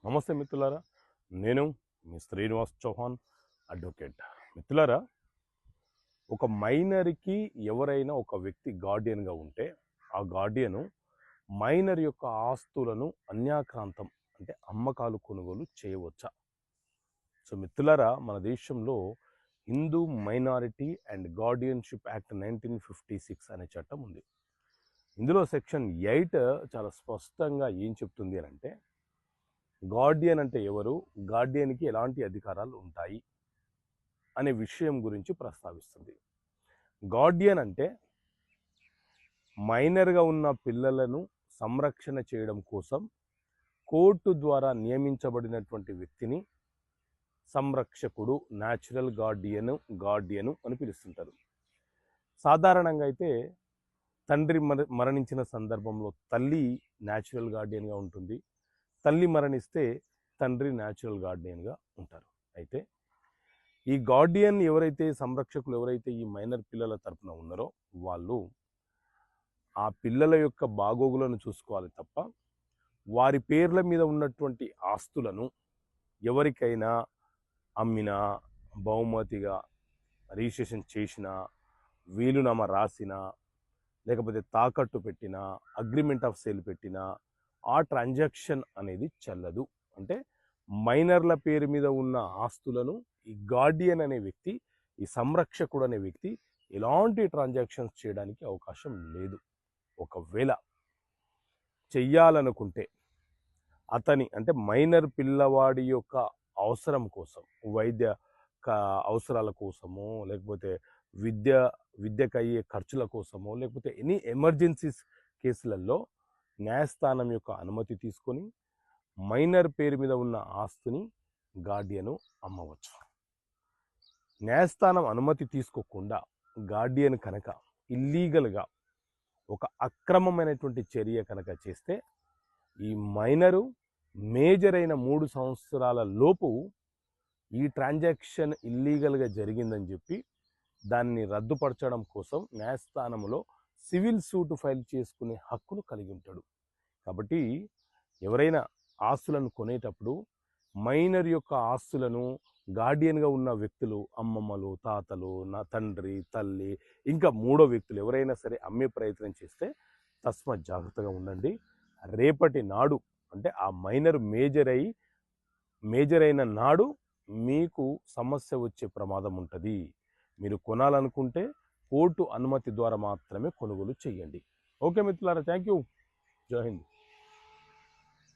నమస్తే మిత్రులారా, నేను మీ శ్రీనివాస్ చౌహాన్ అడ్వకేట్. మిత్రులారా, ఒక మైనర్కి ఎవరైనా ఒక వ్యక్తి గార్డియన్గా ఉంటే ఆ గార్డియను మైనర్ యొక్క ఆస్తులను అన్యాక్రాంతం అంటే అమ్మకాలు కొనుగోలు చేయవచ్చా? సో మిత్రులారా, మన దేశంలో Hindu minority and guardianship act 1956 అనే చట్టం ఉంది. ఇందులో సెక్షన్ 8 చాలా స్పష్టంగా ఏం చెప్తుంది అని అంటే, గార్డియన్ అంటే ఎవరు, గార్డియన్కి ఎలాంటి అధికారాలు ఉంటాయి అనే విషయం గురించి ప్రస్తావిస్తుంది. గార్డియన్ అంటే మైనర్గా ఉన్న పిల్లలను సంరక్షణ చేయడం కోసం కోర్టు ద్వారా నియమించబడినటువంటి వ్యక్తిని సంరక్షకుడు, న్యాచురల్ గార్డియను అని పిలుస్తుంటారు. సాధారణంగా అయితే తండ్రి మరణించిన సందర్భంలో తల్లి న్యాచురల్ గార్డియన్గా ఉంటుంది. తల్లి మరణిస్తే తండ్రి న్యాచురల్ గార్డియన్గా ఉంటారు. అయితే ఈ గార్డియన్ ఎవరైతే, సంరక్షకులు ఎవరైతే ఈ మైనర్ పిల్లల తరపున ఉన్నారో వాళ్ళు ఆ పిల్లల యొక్క బాగోగులను చూసుకోవాలి తప్ప వారి పేర్ల మీద ఉన్నటువంటి ఆస్తులను ఎవరికైనా అమ్మినా, బహుమతిగా రిజిస్ట్రేషన్ చేసినా, వీలునామా రాసినా, లేకపోతే తాకట్టు పెట్టినా, అగ్రిమెంట్ ఆఫ్ సేల్ పెట్టినా ఆ ట్రాన్సాక్షన్ అనేది చెల్లదు. అంటే మైనర్ల పేరు మీద ఉన్న ఆస్తులను ఈ గార్డియన్ అనే వ్యక్తి, ఈ సంరక్షకుడు అనే వ్యక్తి ఎలాంటి ట్రాన్సాక్షన్స్ చేయడానికి అవకాశం లేదు. ఒకవేళ చెయ్యాలనుకుంటే అతని అంటే మైనర్ పిల్లవాడి యొక్క అవసరం కోసం, వైద్య అవసరాల కోసమో, లేకపోతే విద్యకయ్యే ఖర్చుల కోసమో, లేకపోతే ఎనీ ఎమర్జెన్సీస్ కేసులలో న్యాయస్థానం యొక్క అనుమతి తీసుకొని మైనర్ పేరు మీద ఉన్న ఆస్తిని గార్డియను అమ్మవచ్చు. న్యాయస్థానం అనుమతి తీసుకోకుండా గార్డియన్ కనుక ఇల్లీగల్గా ఒక అక్రమమైనటువంటి చర్య కనుక చేస్తే ఈ మైనరు మేజర్ అయిన 3 సంవత్సరాల లోపు ఈ ట్రాన్సాక్షన్ ఇల్లీగల్గా జరిగిందని చెప్పి దాన్ని రద్దుపరచడం కోసం న్యాయస్థానంలో సివిల్ సూట్ ఫైల్ చేసుకునే హక్కును కలిగి ఉంటాడు. కాబట్టి ఎవరైనా ఆస్తులను కొనేటప్పుడు మైనర్ యొక్క ఆస్తులను గార్డియన్గా ఉన్న వ్యక్తులు, అమ్మమ్మలు, తాతలు, నా తండ్రి, తల్లి, ఇంకా మూడో వ్యక్తులు ఎవరైనా సరే అమ్మే ప్రయత్నం చేస్తే తస్మాత్ జాగ్రత్తగా ఉండండి. రేపటి నాడు అంటే ఆ మైనర్ మేజర్ అయిన నాడు మీకు సమస్య వచ్చే ప్రమాదం ఉంటుంది. మీరు కొనాలనుకుంటే కోర్టు అనుమతి ద్వారా మాత్రమే కొనుగోలు చేయండి. ఓకే మిత్రులారా, థ్యాంక్ యూ. జై హింద్.